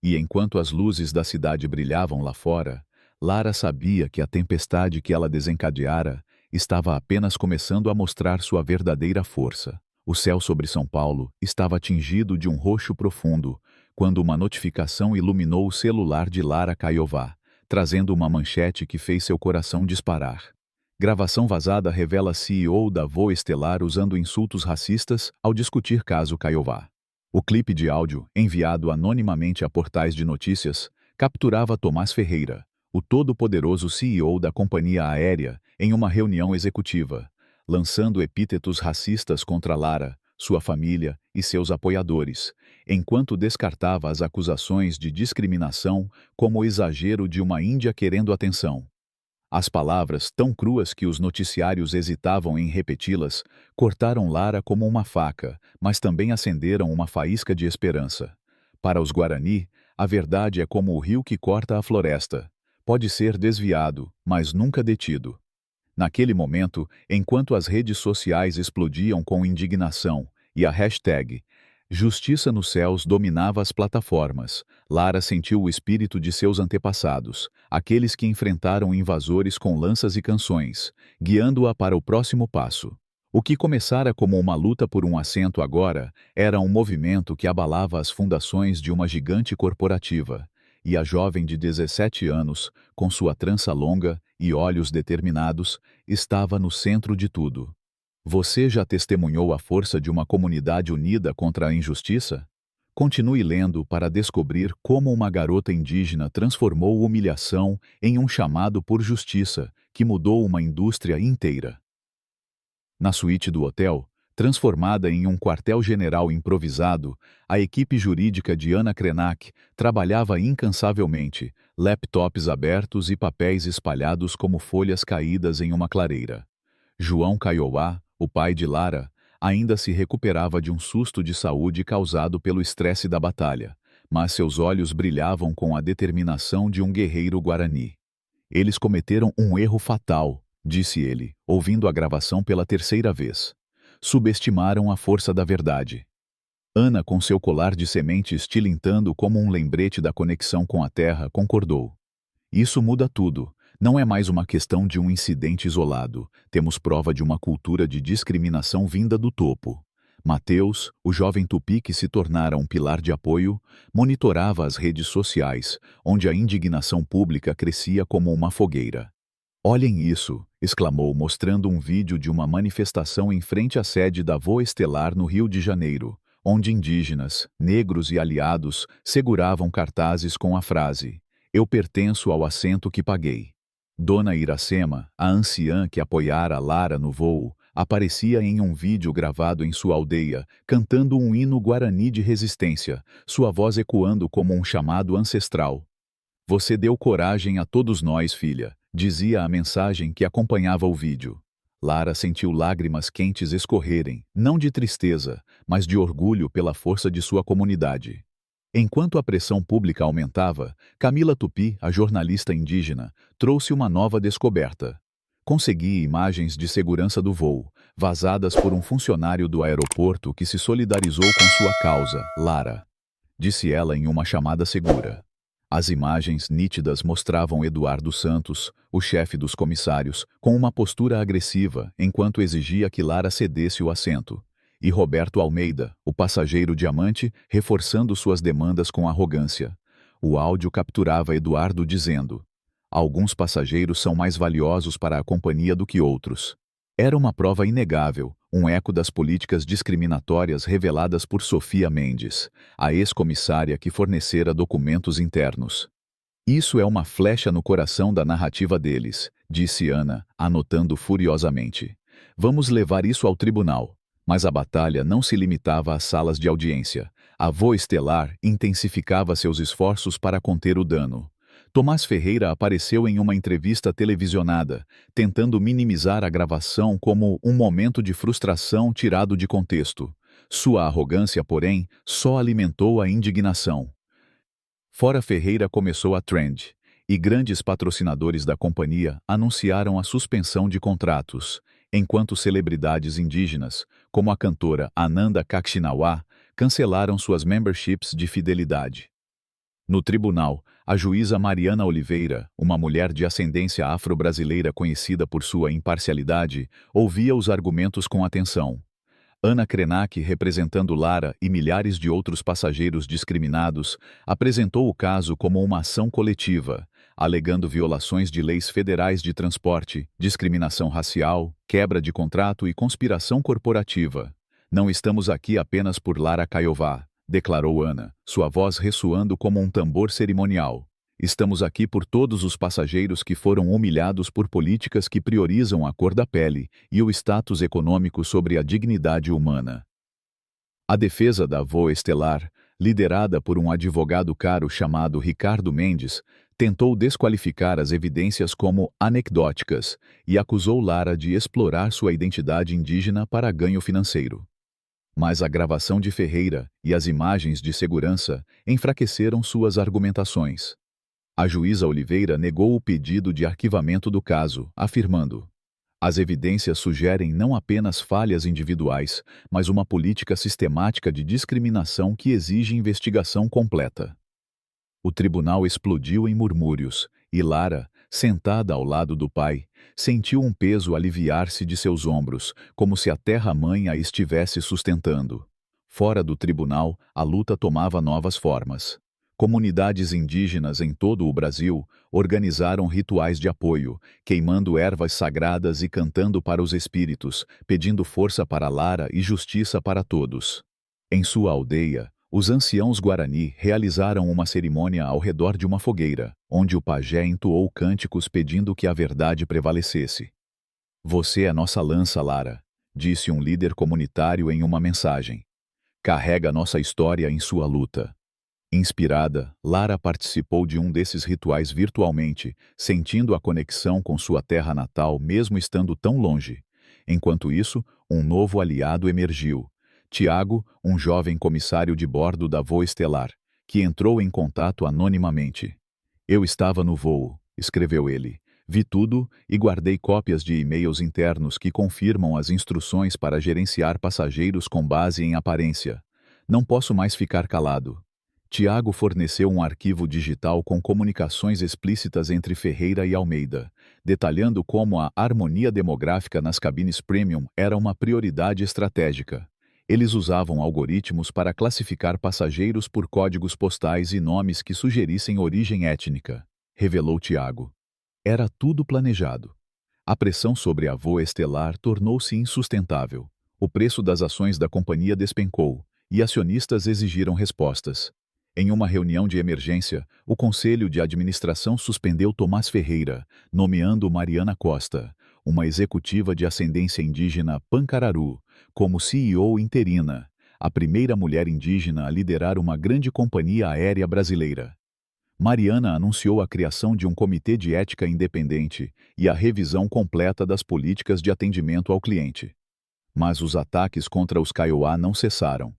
E enquanto as luzes da cidade brilhavam lá fora, Lara sabia que a tempestade que ela desencadeara estava apenas começando a mostrar sua verdadeira força. O céu sobre São Paulo estava tingido de um roxo profundo, quando uma notificação iluminou o celular de Lara Caiová, trazendo uma manchete que fez seu coração disparar. Gravação vazada revela CEO da Voo Estelar usando insultos racistas ao discutir caso Caiová. O clipe de áudio, enviado anonimamente a portais de notícias, capturava Tomás Ferreira, o todo-poderoso CEO da companhia aérea, em uma reunião executiva, lançando epítetos racistas contra Lara, sua família e seus apoiadores, enquanto descartava as acusações de discriminação como o exagero de uma índia querendo atenção. As palavras, tão cruas que os noticiários hesitavam em repeti-las, cortaram Lara como uma faca, mas também acenderam uma faísca de esperança. Para os Guarani, a verdade é como o rio que corta a floresta. Pode ser desviado, mas nunca detido. Naquele momento, enquanto as redes sociais explodiam com indignação e a hashtag Justiça nos Céus dominava as plataformas, Lara sentiu o espírito de seus antepassados, aqueles que enfrentaram invasores com lanças e canções, guiando-a para o próximo passo. O que começara como uma luta por um assento agora era um movimento que abalava as fundações de uma gigante corporativa, e a jovem de 17 anos, com sua trança longa e olhos determinados, estava no centro de tudo. Você já testemunhou a força de uma comunidade unida contra a injustiça? Continue lendo para descobrir como uma garota indígena transformou humilhação em um chamado por justiça que mudou uma indústria inteira. Na suíte do hotel, transformada em um quartel-general improvisado, a equipe jurídica de Ana Krenak trabalhava incansavelmente, laptops abertos e papéis espalhados como folhas caídas em uma clareira. João Caiová, o pai de Lara, ainda se recuperava de um susto de saúde causado pelo estresse da batalha, mas seus olhos brilhavam com a determinação de um guerreiro guarani. Eles cometeram um erro fatal, disse ele, ouvindo a gravação pela terceira vez. Subestimaram a força da verdade. Ana, com seu colar de sementes tilintando como um lembrete da conexão com a terra, concordou. Isso muda tudo. Não é mais uma questão de um incidente isolado. Temos prova de uma cultura de discriminação vinda do topo. Mateus, o jovem tupi que se tornara um pilar de apoio, monitorava as redes sociais, onde a indignação pública crescia como uma fogueira. Olhem isso, exclamou, mostrando um vídeo de uma manifestação em frente à sede da Voa Estelar no Rio de Janeiro, onde indígenas, negros e aliados seguravam cartazes com a frase: "Eu pertenço ao assento que paguei". Dona Iracema, a anciã que apoiara Lara no voo, aparecia em um vídeo gravado em sua aldeia, cantando um hino guarani de resistência, sua voz ecoando como um chamado ancestral. "Você deu coragem a todos nós, filha", dizia a mensagem que acompanhava o vídeo. Lara sentiu lágrimas quentes escorrerem, não de tristeza, mas de orgulho pela força de sua comunidade. Enquanto a pressão pública aumentava, Camila Tupi, a jornalista indígena, trouxe uma nova descoberta. Consegui imagens de segurança do voo, vazadas por um funcionário do aeroporto que se solidarizou com sua causa, Lara. Disse ela em uma chamada segura. As imagens nítidas mostravam Eduardo Santos, o chefe dos comissários, com uma postura agressiva enquanto exigia que Lara cedesse o assento. E Roberto Almeida, o passageiro diamante, reforçando suas demandas com arrogância. O áudio capturava Eduardo dizendo: "Alguns passageiros são mais valiosos para a companhia do que outros". Era uma prova inegável, um eco das políticas discriminatórias reveladas por Sofia Mendes, a ex-comissária que fornecera documentos internos. "Isso é uma flecha no coração da narrativa deles", disse Ana, anotando furiosamente. "Vamos levar isso ao tribunal". Mas a batalha não se limitava às salas de audiência. A Voa Estelar intensificava seus esforços para conter o dano. Tomás Ferreira apareceu em uma entrevista televisionada, tentando minimizar a gravação como um momento de frustração tirado de contexto. Sua arrogância, porém, só alimentou a indignação. Fora Ferreira começou a trend, e grandes patrocinadores da companhia anunciaram a suspensão de contratos, enquanto celebridades indígenas, como a cantora Ananda Kaxinawa, cancelaram suas memberships de fidelidade. No tribunal, a juíza Mariana Oliveira, uma mulher de ascendência afro-brasileira conhecida por sua imparcialidade, ouvia os argumentos com atenção. Ana Krenak, representando Lara e milhares de outros passageiros discriminados, apresentou o caso como uma ação coletiva, alegando violações de leis federais de transporte, discriminação racial, quebra de contrato e conspiração corporativa. "Não estamos aqui apenas por Lara Caiová", declarou Ana, sua voz ressoando como um tambor cerimonial. "Estamos aqui por todos os passageiros que foram humilhados por políticas que priorizam a cor da pele e o status econômico sobre a dignidade humana". A defesa da Voa Estelar, liderada por um advogado caro chamado Ricardo Mendes, tentou desqualificar as evidências como anecdóticas e acusou Lara de explorar sua identidade indígena para ganho financeiro. Mas a gravação de Ferreira e as imagens de segurança enfraqueceram suas argumentações. A juíza Oliveira negou o pedido de arquivamento do caso, afirmando: "As evidências sugerem não apenas falhas individuais, mas uma política sistemática de discriminação que exige investigação completa". O tribunal explodiu em murmúrios, e Lara, sentada ao lado do pai, sentiu um peso aliviar-se de seus ombros, como se a terra-mãe a estivesse sustentando. Fora do tribunal, a luta tomava novas formas. Comunidades indígenas em todo o Brasil organizaram rituais de apoio, queimando ervas sagradas e cantando para os espíritos, pedindo força para Lara e justiça para todos. Em sua aldeia, os anciãos Guarani realizaram uma cerimônia ao redor de uma fogueira, onde o pajé entoou cânticos pedindo que a verdade prevalecesse. "Você é nossa lança, Lara", disse um líder comunitário em uma mensagem. "Carrega nossa história em sua luta". Inspirada, Lara participou de um desses rituais virtualmente, sentindo a conexão com sua terra natal mesmo estando tão longe. Enquanto isso, um novo aliado emergiu. Tiago, um jovem comissário de bordo da Voa Estelar, que entrou em contato anonimamente. "Eu estava no voo", escreveu ele. Vi tudo e guardei cópias de e-mails internos que confirmam as instruções para gerenciar passageiros com base em aparência. Não posso mais ficar calado. Tiago forneceu um arquivo digital com comunicações explícitas entre Ferreira e Almeida, detalhando como a harmonia demográfica nas cabines premium era uma prioridade estratégica. Eles usavam algoritmos para classificar passageiros por códigos postais e nomes que sugerissem origem étnica, revelou Tiago. Era tudo planejado. A pressão sobre a Voa Estelar tornou-se insustentável. O preço das ações da companhia despencou, e acionistas exigiram respostas. Em uma reunião de emergência, o Conselho de Administração suspendeu Tomás Ferreira, nomeando Mariana Costa, uma executiva de ascendência indígena Pancararu, como CEO interina, a primeira mulher indígena a liderar uma grande companhia aérea brasileira. Mariana anunciou a criação de um comitê de ética independente e a revisão completa das políticas de atendimento ao cliente. Mas os ataques contra os Kaiowá não cessaram.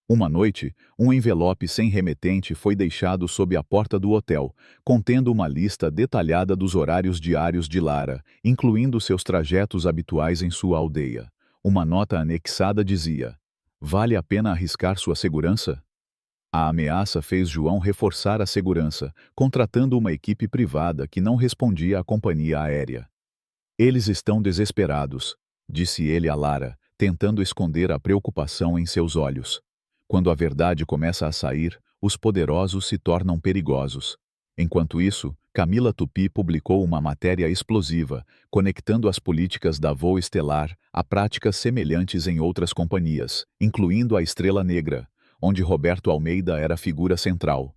Uma noite, um envelope sem remetente foi deixado sob a porta do hotel, contendo uma lista detalhada dos horários diários de Lara, incluindo seus trajetos habituais em sua aldeia. Uma nota anexada dizia: "Vale a pena arriscar sua segurança?" A ameaça fez João reforçar a segurança, contratando uma equipe privada que não respondia à companhia aérea. "Eles estão desesperados", disse ele a Lara, tentando esconder a preocupação em seus olhos. Quando a verdade começa a sair, os poderosos se tornam perigosos. Enquanto isso, Camila Tupi publicou uma matéria explosiva, conectando as políticas da Voa Estelar a práticas semelhantes em outras companhias, incluindo a Estrela Negra, onde Roberto Almeida era figura central.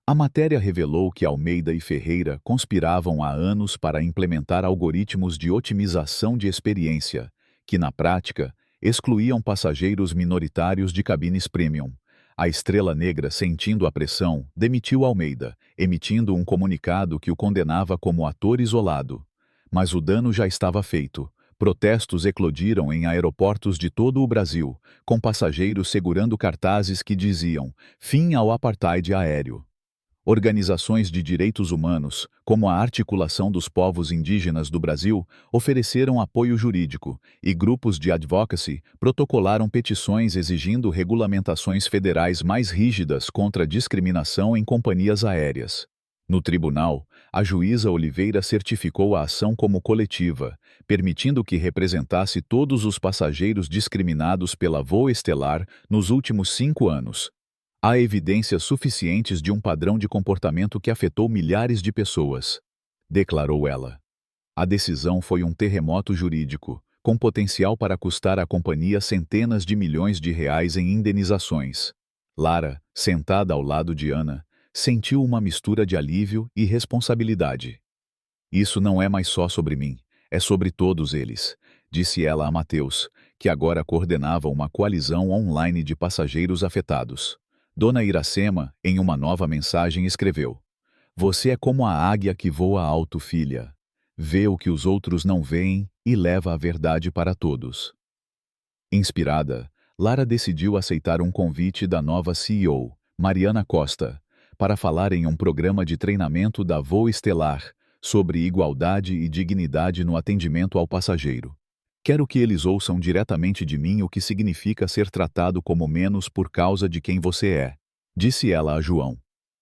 A matéria revelou que Almeida e Ferreira conspiravam há anos para implementar algoritmos de otimização de experiência, que, na prática, excluíam passageiros minoritários de cabines premium. A Estrela Negra, sentindo a pressão, demitiu Almeida, emitindo um comunicado que o condenava como ator isolado. Mas o dano já estava feito. Protestos eclodiram em aeroportos de todo o Brasil, com passageiros segurando cartazes que diziam "Fim ao apartheid aéreo". Organizações de direitos humanos, como a Articulação dos Povos Indígenas do Brasil, ofereceram apoio jurídico, e grupos de advocacy protocolaram petições exigindo regulamentações federais mais rígidas contra a discriminação em companhias aéreas. No tribunal, a juíza Oliveira certificou a ação como coletiva, permitindo que representasse todos os passageiros discriminados pela Voa Estelar nos últimos 5 anos. Há evidências suficientes de um padrão de comportamento que afetou milhares de pessoas, declarou ela. A decisão foi um terremoto jurídico, com potencial para custar à companhia centenas de milhões de reais em indenizações. Lara, sentada ao lado de Ana, sentiu uma mistura de alívio e responsabilidade. "Isso não é mais só sobre mim, é sobre todos eles", disse ela a Mateus, que agora coordenava uma coalizão online de passageiros afetados. Dona Iracema, em uma nova mensagem, escreveu: "Você é como a águia que voa alto, filha. Vê o que os outros não veem e leva a verdade para todos." Inspirada, Lara decidiu aceitar um convite da nova CEO, Mariana Costa, para falar em um programa de treinamento da Voa Estelar sobre igualdade e dignidade no atendimento ao passageiro. "Quero que eles ouçam diretamente de mim o que significa ser tratado como menos por causa de quem você é", disse ela a João.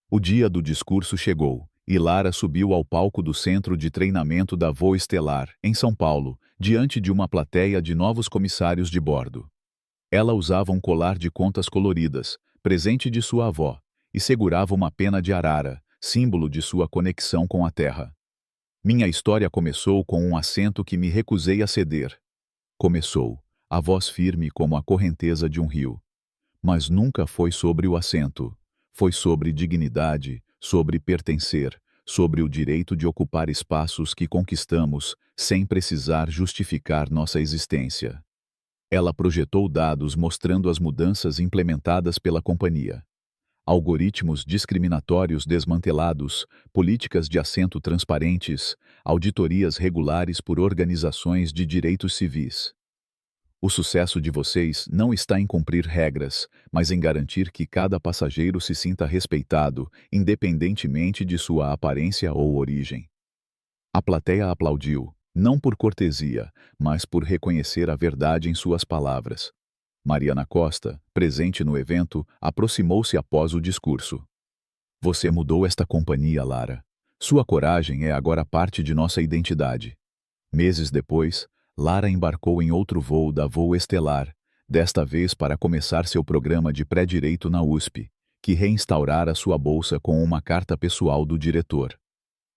O dia do discurso chegou, e Lara subiu ao palco do Centro de Treinamento da Voa Estelar, em São Paulo, diante de uma plateia de novos comissários de bordo. Ela usava um colar de contas coloridas, presente de sua avó, e segurava uma pena de arara, símbolo de sua conexão com a terra. "Minha história começou com um assento que me recusei a ceder", começou, a voz firme como a correnteza de um rio. "Mas nunca foi sobre o assento. Foi sobre dignidade, sobre pertencer, sobre o direito de ocupar espaços que conquistamos sem precisar justificar nossa existência." Ela projetou dados mostrando as mudanças implementadas pela companhia. Algoritmos discriminatórios desmantelados, políticas de assento transparentes, auditorias regulares por organizações de direitos civis. "O sucesso de vocês não está em cumprir regras, mas em garantir que cada passageiro se sinta respeitado, independentemente de sua aparência ou origem." A plateia aplaudiu, não por cortesia, mas por reconhecer a verdade em suas palavras. Mariana Costa, presente no evento, aproximou-se após o discurso. Você mudou esta companhia, Lara. Sua coragem é agora parte de nossa identidade. Meses depois, Lara embarcou em outro voo da Voo Estelar, desta vez para começar seu programa de pré-direito na USP, que reinstaurara sua bolsa com uma carta pessoal do diretor.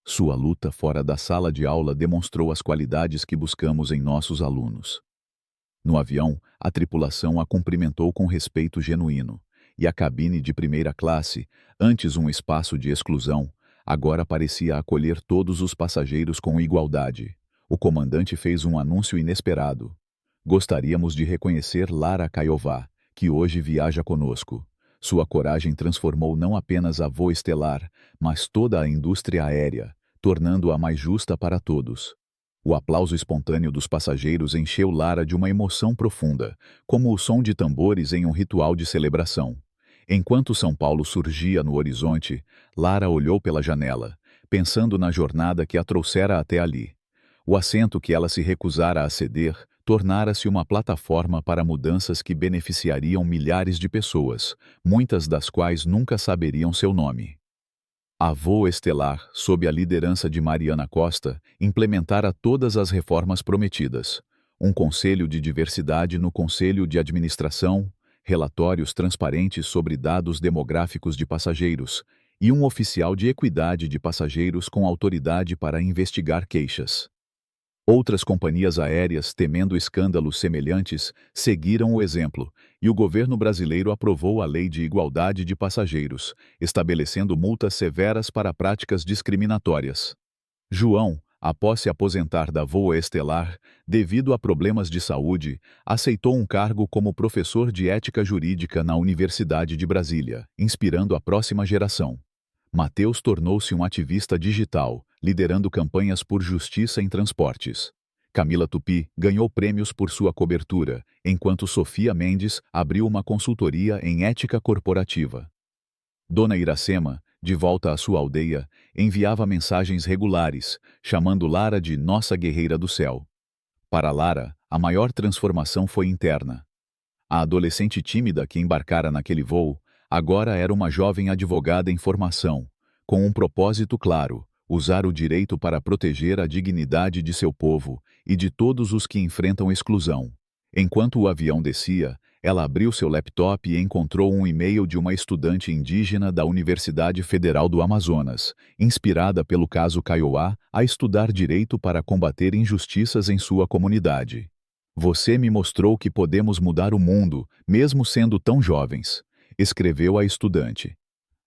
Sua luta fora da sala de aula demonstrou as qualidades que buscamos em nossos alunos. No avião, a tripulação a cumprimentou com respeito genuíno, e a cabine de primeira classe, antes um espaço de exclusão, agora parecia acolher todos os passageiros com igualdade. O comandante fez um anúncio inesperado. Gostaríamos de reconhecer Lara Caiová, que hoje viaja conosco. Sua coragem transformou não apenas a Voo Estelar, mas toda a indústria aérea, tornando-a mais justa para todos. O aplauso espontâneo dos passageiros encheu Lara de uma emoção profunda, como o som de tambores em um ritual de celebração. Enquanto São Paulo surgia no horizonte, Lara olhou pela janela, pensando na jornada que a trouxera até ali. O assento que ela se recusara a ceder tornara-se uma plataforma para mudanças que beneficiariam milhares de pessoas, muitas das quais nunca saberiam seu nome. A Voo Estelar, sob a liderança de Mariana Costa, implementara todas as reformas prometidas. Um conselho de diversidade no Conselho de Administração, relatórios transparentes sobre dados demográficos de passageiros e um oficial de equidade de passageiros com autoridade para investigar queixas. Outras companhias aéreas, temendo escândalos semelhantes, seguiram o exemplo, e o governo brasileiro aprovou a Lei de Igualdade de Passageiros, estabelecendo multas severas para práticas discriminatórias. João, após se aposentar da Voo Estelar, devido a problemas de saúde, aceitou um cargo como professor de ética jurídica na Universidade de Brasília, inspirando a próxima geração. Matheus tornou-se um ativista digital, liderando campanhas por justiça em transportes. Camila Tupi ganhou prêmios por sua cobertura, enquanto Sofia Mendes abriu uma consultoria em ética corporativa. Dona Iracema, de volta à sua aldeia, enviava mensagens regulares, chamando Lara de Nossa Guerreira do Céu. Para Lara, a maior transformação foi interna. A adolescente tímida que embarcara naquele voo, agora era uma jovem advogada em formação, com um propósito claro: usar o direito para proteger a dignidade de seu povo e de todos os que enfrentam exclusão. Enquanto o avião descia, ela abriu seu laptop e encontrou um e-mail de uma estudante indígena da Universidade Federal do Amazonas, inspirada pelo caso Kaiowá, a estudar direito para combater injustiças em sua comunidade. Você me mostrou que podemos mudar o mundo, mesmo sendo tão jovens, escreveu a estudante.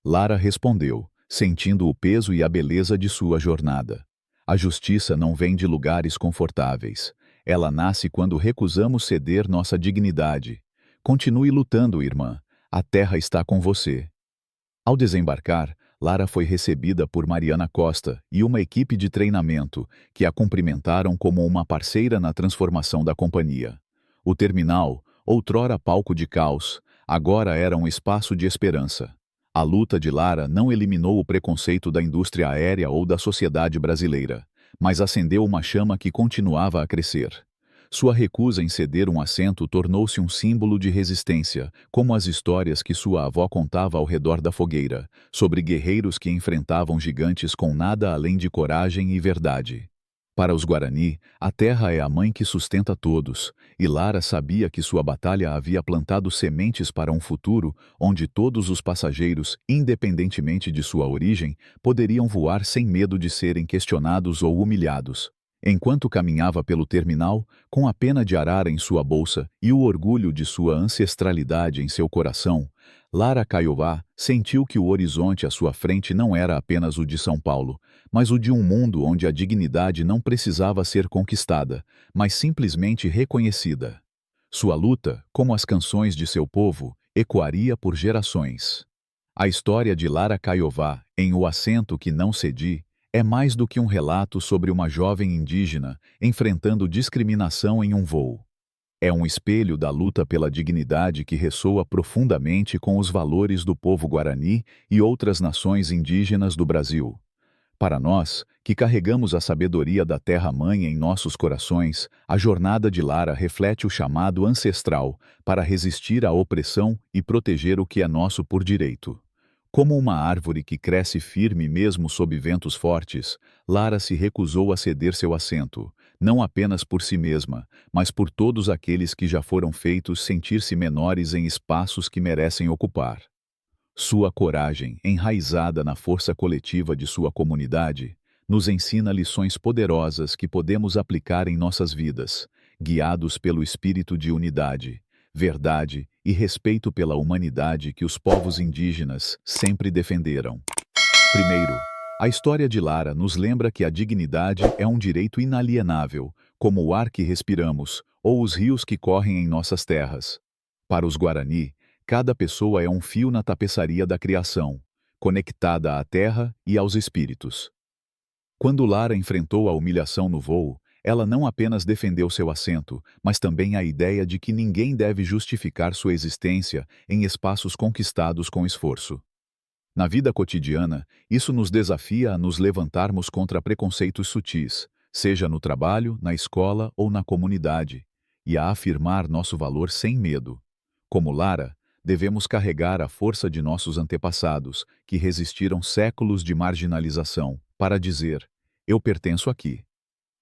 Lara respondeu, sentindo o peso e a beleza de sua jornada. A justiça não vem de lugares confortáveis. Ela nasce quando recusamos ceder nossa dignidade. Continue lutando, irmã. A terra está com você. Ao desembarcar, Lara foi recebida por Mariana Costa e uma equipe de treinamento que a cumprimentaram como uma parceira na transformação da companhia. O terminal, outrora palco de caos, agora era um espaço de esperança. A luta de Lara não eliminou o preconceito da indústria aérea ou da sociedade brasileira, mas acendeu uma chama que continuava a crescer. Sua recusa em ceder um assento tornou-se um símbolo de resistência, como as histórias que sua avó contava ao redor da fogueira, sobre guerreiros que enfrentavam gigantes com nada além de coragem e verdade. Para os Guarani, a terra é a mãe que sustenta todos, e Lara sabia que sua batalha havia plantado sementes para um futuro onde todos os passageiros, independentemente de sua origem, poderiam voar sem medo de serem questionados ou humilhados. Enquanto caminhava pelo terminal, com a pena de arara em sua bolsa e o orgulho de sua ancestralidade em seu coração, Lara Caiová sentiu que o horizonte à sua frente não era apenas o de São Paulo, mas o de um mundo onde a dignidade não precisava ser conquistada, mas simplesmente reconhecida. Sua luta, como as canções de seu povo, ecoaria por gerações. A história de Lara Caiová, em O Assento que Não Cedi, é mais do que um relato sobre uma jovem indígena enfrentando discriminação em um voo. É um espelho da luta pela dignidade que ressoa profundamente com os valores do povo guarani e outras nações indígenas do Brasil. Para nós, que carregamos a sabedoria da Terra-mãe em nossos corações, a jornada de Lara reflete o chamado ancestral para resistir à opressão e proteger o que é nosso por direito. Como uma árvore que cresce firme mesmo sob ventos fortes, Lara se recusou a ceder seu assento, não apenas por si mesma, mas por todos aqueles que já foram feitos sentir-se menores em espaços que merecem ocupar. Sua coragem, enraizada na força coletiva de sua comunidade, nos ensina lições poderosas que podemos aplicar em nossas vidas, guiados pelo espírito de unidade, verdade e respeito pela humanidade que os povos indígenas sempre defenderam. Primeiro, a história de Lara nos lembra que a dignidade é um direito inalienável, como o ar que respiramos ou os rios que correm em nossas terras. Para os Guarani, cada pessoa é um fio na tapeçaria da criação, conectada à terra e aos espíritos. Quando Lara enfrentou a humilhação no voo, ela não apenas defendeu seu assento, mas também a ideia de que ninguém deve justificar sua existência em espaços conquistados com esforço. Na vida cotidiana, isso nos desafia a nos levantarmos contra preconceitos sutis, seja no trabalho, na escola ou na comunidade, e a afirmar nosso valor sem medo. Como Lara, devemos carregar a força de nossos antepassados, que resistiram séculos de marginalização, para dizer: eu pertenço aqui.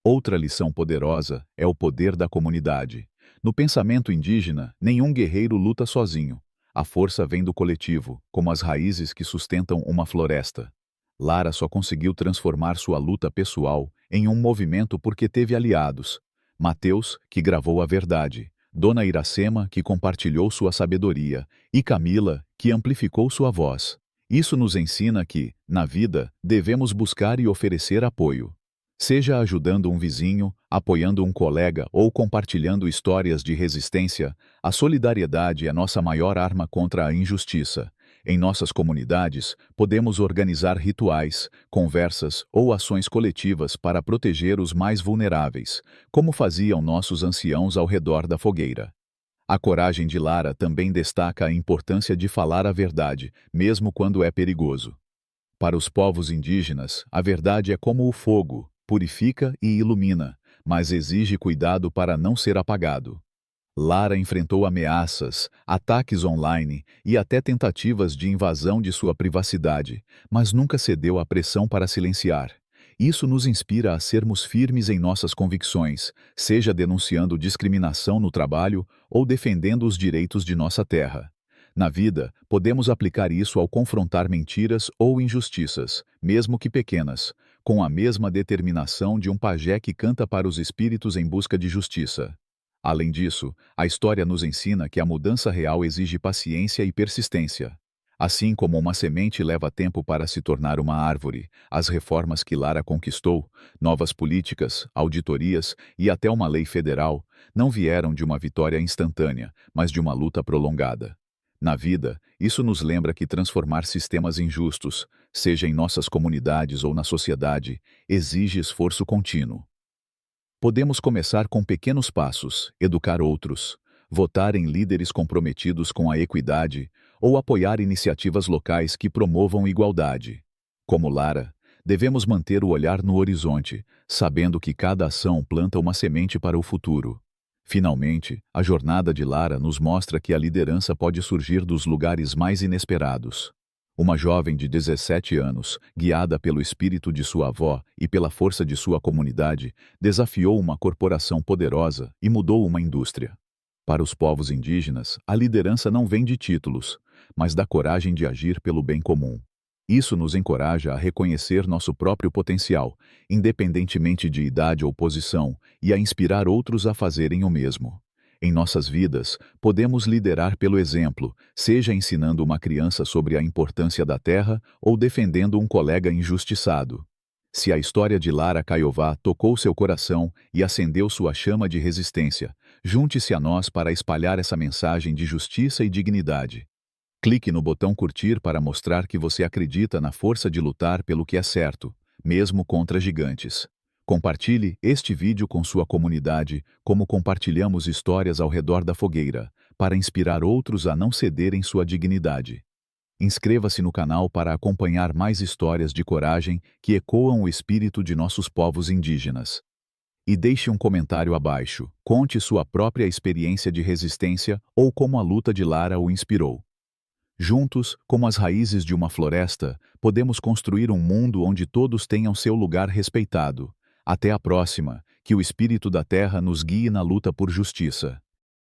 Outra lição poderosa é o poder da comunidade. No pensamento indígena, nenhum guerreiro luta sozinho. A força vem do coletivo, como as raízes que sustentam uma floresta. Lara só conseguiu transformar sua luta pessoal em um movimento porque teve aliados. Mateus, que gravou a verdade, Dona Iracema, que compartilhou sua sabedoria, e Camila, que amplificou sua voz. Isso nos ensina que, na vida, devemos buscar e oferecer apoio. Seja ajudando um vizinho, apoiando um colega ou compartilhando histórias de resistência, a solidariedade é nossa maior arma contra a injustiça. Em nossas comunidades, podemos organizar rituais, conversas ou ações coletivas para proteger os mais vulneráveis, como faziam nossos anciãos ao redor da fogueira. A coragem de Lara também destaca a importância de falar a verdade, mesmo quando é perigoso. Para os povos indígenas, a verdade é como o fogo, purifica e ilumina, mas exige cuidado para não ser apagado. Lara enfrentou ameaças, ataques online e até tentativas de invasão de sua privacidade, mas nunca cedeu à pressão para silenciar. Isso nos inspira a sermos firmes em nossas convicções, seja denunciando discriminação no trabalho ou defendendo os direitos de nossa terra. Na vida, podemos aplicar isso ao confrontar mentiras ou injustiças, mesmo que pequenas, com a mesma determinação de um pajé que canta para os espíritos em busca de justiça. Além disso, a história nos ensina que a mudança real exige paciência e persistência. Assim como uma semente leva tempo para se tornar uma árvore, as reformas que Lara conquistou, novas políticas, auditorias e até uma lei federal, não vieram de uma vitória instantânea, mas de uma luta prolongada. Na vida, isso nos lembra que transformar sistemas injustos, seja em nossas comunidades ou na sociedade, exige esforço contínuo. Podemos começar com pequenos passos, educar outros, votar em líderes comprometidos com a equidade ou apoiar iniciativas locais que promovam igualdade. Como Lara, devemos manter o olhar no horizonte, sabendo que cada ação planta uma semente para o futuro. Finalmente, a jornada de Lara nos mostra que a liderança pode surgir dos lugares mais inesperados. Uma jovem de 17 anos, guiada pelo espírito de sua avó e pela força de sua comunidade, desafiou uma corporação poderosa e mudou uma indústria. Para os povos indígenas, a liderança não vem de títulos, mas da coragem de agir pelo bem comum. Isso nos encoraja a reconhecer nosso próprio potencial, independentemente de idade ou posição, e a inspirar outros a fazerem o mesmo. Em nossas vidas, podemos liderar pelo exemplo, seja ensinando uma criança sobre a importância da terra ou defendendo um colega injustiçado. Se a história de Lara Caiová tocou seu coração e acendeu sua chama de resistência, junte-se a nós para espalhar essa mensagem de justiça e dignidade. Clique no botão curtir para mostrar que você acredita na força de lutar pelo que é certo, mesmo contra gigantes. Compartilhe este vídeo com sua comunidade, como compartilhamos histórias ao redor da fogueira, para inspirar outros a não cederem sua dignidade. Inscreva-se no canal para acompanhar mais histórias de coragem que ecoam o espírito de nossos povos indígenas. E deixe um comentário abaixo. Conte sua própria experiência de resistência ou como a luta de Lara o inspirou. Juntos, como as raízes de uma floresta, podemos construir um mundo onde todos tenham seu lugar respeitado. Até a próxima, que o espírito da terra nos guie na luta por justiça.